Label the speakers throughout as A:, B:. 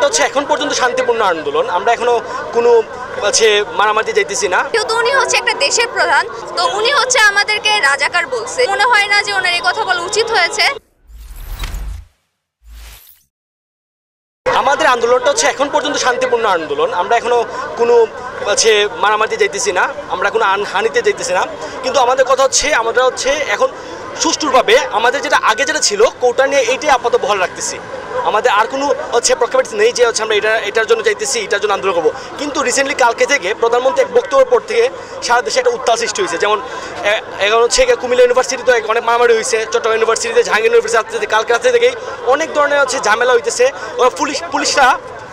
A: আন্দোলনটা হচ্ছে এখন পর্যন্ত শান্তিপূর্ণ আন্দোলন। আমরা এখনো কোনো মারামারি যাইতেছি না।
B: কিন্তু উনি হচ্ছে একটা দেশের প্রধান, তো উনি হচ্ছে আমাদেরকে রাজাকার বলছে। মনে হয় না যে ওনার এই কথা বলা উচিত হয়েছে।
A: আমাদের আন্দোলনটা হচ্ছে এখন পর্যন্ত শান্তিপূর্ণ আন্দোলন। আমরা এখনো কোনো মারামারি যাইতেছি না, আমরা কোনো হানিতে যাইতেছি না। কিন্তু আমাদের কথা হচ্ছে আমরা হচ্ছে এখন সুষ্ঠুভাবে আমাদের যেটা আগে যেটা ছিল কোটা নিয়ে এইটাই আপাতত বহাল রাখতেছি। আমাদের আর কোনো প্রক্ষেপ নেই যে আমরা এটার জন্য চাইতেছি, এটার জন্য আন্দোলন করবো। কিন্তু রিসেন্টলি কালকে থেকে প্রধানমন্ত্রী এক বক্তব্যের পর থেকে সারা দেশে একটা উত্তাল সৃষ্টি হয়েছে। যেমন এখন হচ্ছে কুমিল্লা ইউনিভার্সিটিতে অনেক মারামারি হয়েছে, চট্টগ্রাম ইউনিভার্সিটিতে, জাহাঙ্গীর ইউনিভার্সিটি কালকে রাত্রে থেকেই অনেক ধরনের ঝামেলা হইতেছে। ওরা পুলিশরা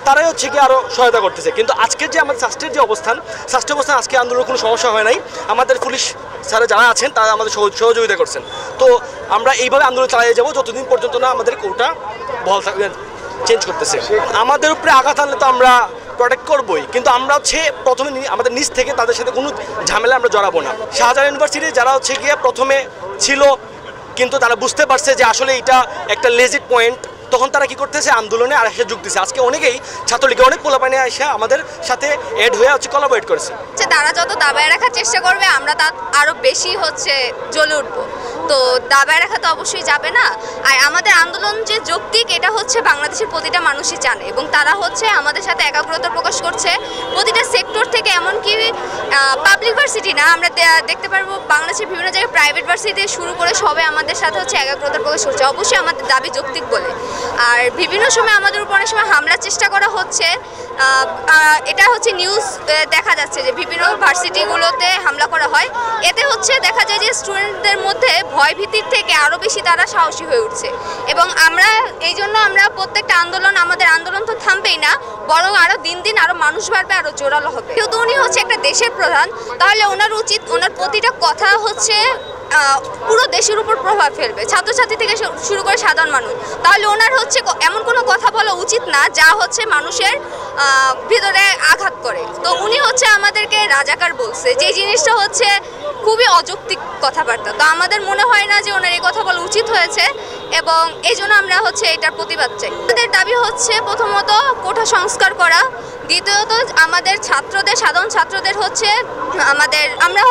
A: তারাই হচ্ছে কি আরও সহায়তা করতেছে। কিন্তু আজকের যে আমাদের স্বাস্থ্যের যে অবস্থান আজকে আন্দোলনের কোনো সমস্যা হয় নাই। আমাদের পুলিশ স্যার যারা আছেন তারা আমাদের সহযোগিতা করছেন। তো আমরা এইভাবে আন্দোলন চালিয়ে যাবো যতদিন পর্যন্ত না আমাদের কোটা বহাল চেঞ্জ করতেছে। আমাদের উপরে আঘাত আনলে তো আমরা প্রোটেক্ট করবোই, কিন্তু আমরা হচ্ছে প্রথমে আমাদের নিজ থেকে তাদের সাথে কোনো ঝামেলা আমরা জড়াবো না। শাহজালাল ইউনিভার্সিটি যারা হচ্ছে গিয়ে প্রথমে ছিল কিন্তু তারা বুঝতে পারছে যে আসলে এটা একটা লেজিট পয়েন্ট, তখন তারা কি করতেছে আন্দোলনে আর এসে যোগ দিচ্ছে। আজকে অনেকেই ছাত্রলীগের অনেক পোলাপানি এসে আমাদের সাথে এড হয়ে কোলাবরেট করেছে।
B: তারা যত দাবায় রাখার চেষ্টা করবে আমরা তা আরো বেশি জ্বলে উঠবো। তো দাবায় রাখা তো অবশ্যই যাবে না। আর আমাদের আন্দোলন যে যৌক্তিক এটা হচ্ছে বাংলাদেশের প্রতিটা মানুষই জানে, এবং তারা আমাদের সাথে একাগ্রতা প্রকাশ করছে প্রতিটা সেক্টর থেকে। এমনকি পাবলিক ভার্সিটি না, আমরা দেখতে পারবো বাংলাদেশের বিভিন্ন জায়গায় প্রাইভেট ভার্সিটি শুরু করে সবাই আমাদের সাথে একাগ্রতা প্রকাশ করছে। অবশ্যই আমাদের দাবি যৌক্তিক বলে। আর বিভিন্ন সময় আমাদের উপর অনেক সময় হামলার চেষ্টা করা হচ্ছে। এটা নিউজ দেখা যাচ্ছে যে বিভিন্ন ভার্সিটিগুলোতে হামলা করা হয়। এতে দেখা যায় যে স্টুডেন্টদের মধ্যে ভয় ভীতির থেকে আরও বেশি তারা সাহসী হয়ে উঠছে। এবং আমরা এই জন্য আমরা প্রত্যেকটা আমাদের আন্দোলন তো থামবেই না, বরং আরও দিন দিন আরও মানুষ বাড়বে, আরও জোরালো হবে। যেহেতু উনি একটা দেশের প্রধান, তাহলে ওনার উচিত ওনার প্রতিটা কথা পুরো দেশের উপর প্রভাব ফেলবে, ছাত্রছাত্রী থেকে শুরু করে সাধারণ মানুষ। তাহলে ওনার এমন কোনো কথা বলা উচিত না যা মানুষের ভিতরে আঘাত করে। তো উনি আমাদেরকে রাজাকার বলছে, যে জিনিসটা খুবই অযৌক্তিক কথাবার্তা। তো আমাদের মনে হয় না যে ওনার এই কথা বলা উচিত হয়েছে, এবং এই জন্য আমরা এটার প্রতিবাদ চাই। আমাদের দাবি প্রথমত কোটা সংস্কার করা, দ্বিতীয়ত আমাদের সাধারণ ছাত্রদের আমরা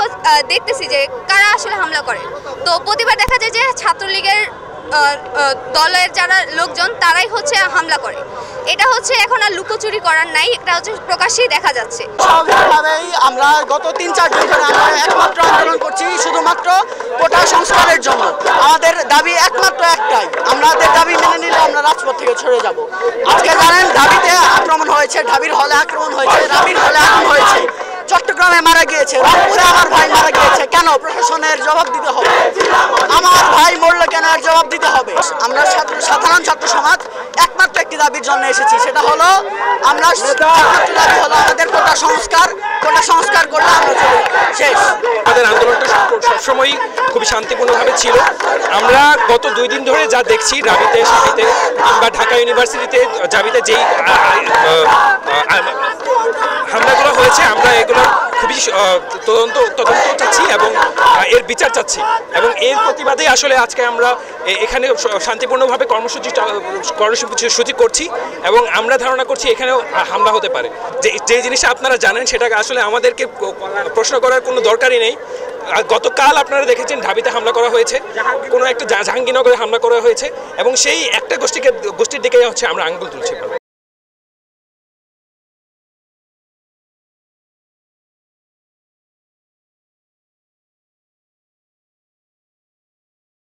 B: দেখতেছি যে কারা আসলে হামলা করে। তো প্রতিবার দেখা যায় যে ছাত্রলীগের দলের যারা লোকজন তারাই হামলা করে। এটা এখন আর লুকোচুরি করার নাই, এটা প্রকাশ্যেই দেখা যাচ্ছে।
C: স্বাভাবিকভাবেই আমরা গত 3-4 দিন ধরে আমরা একমাত্র আন্দোলন করছি শুধুমাত্র কোটা সংস্কারের জন্য। আমাদের দাবি একমাত্র একটাই, আমাদের দাবি মেনে নিলে আমরা রাজপথ থেকে সরে যাব। আজকে জানেন ঢাবিতে আক্রমণ হয়েছে, ঢাবির হলে আক্রমণ হয়েছে, রাবির হলে আক্রমণ হয়েছে, চট্টগ্রামে মারা গিয়েছে, রংপুরে আমার ভাই মারা গিয়েছে। কেন? প্রশাসনের জবাব দিতে হবে। আমার ভাই মরলে কেন এর জবাব দিতে হবে? আমরা সাধারণ ছাত্র সমাজ একমাত্র একটি দাবির জন্য এসেছি, সেটা হলো আমাদের কোটা সংস্কার করলে আমরা শেষ।
D: আমাদের আন্দোলনটা সবসময়ই খুবই শান্তিপূর্ণভাবে ছিল। আমরা গত 2 দিন ধরে যা দেখছি রাবিতে, সাবিতে কিংবা ঢাকা ইউনিভার্সিটিতে জাবিতে যেই হামলাগুলো হয়েছে, আমরা এগুলো খুবই তদন্ত চাচ্ছি এবং এর বিচার চাচ্ছি। এবং এর প্রতিবাদে আসলে আজকে আমরা এখানে শান্তিপূর্ণভাবে কর্মসূচি করছি, এবং আমরা ধারণা করছি এখানেও হামলা হতে পারে। যে জিনিসটা আপনারা জানেন সেটাকে আসলে আমাদেরকে প্রশ্ন করার কোনো দরকারই নেই। গতকাল আপনারা দেখেছেন ঢাবিতে হামলা করা হয়েছে, কোনো একটা জাহাঙ্গীরনগরে হামলা করা হয়েছে, এবং সেই একটা গোষ্ঠীর দিকে আমরা আঙ্গুল তুলছি।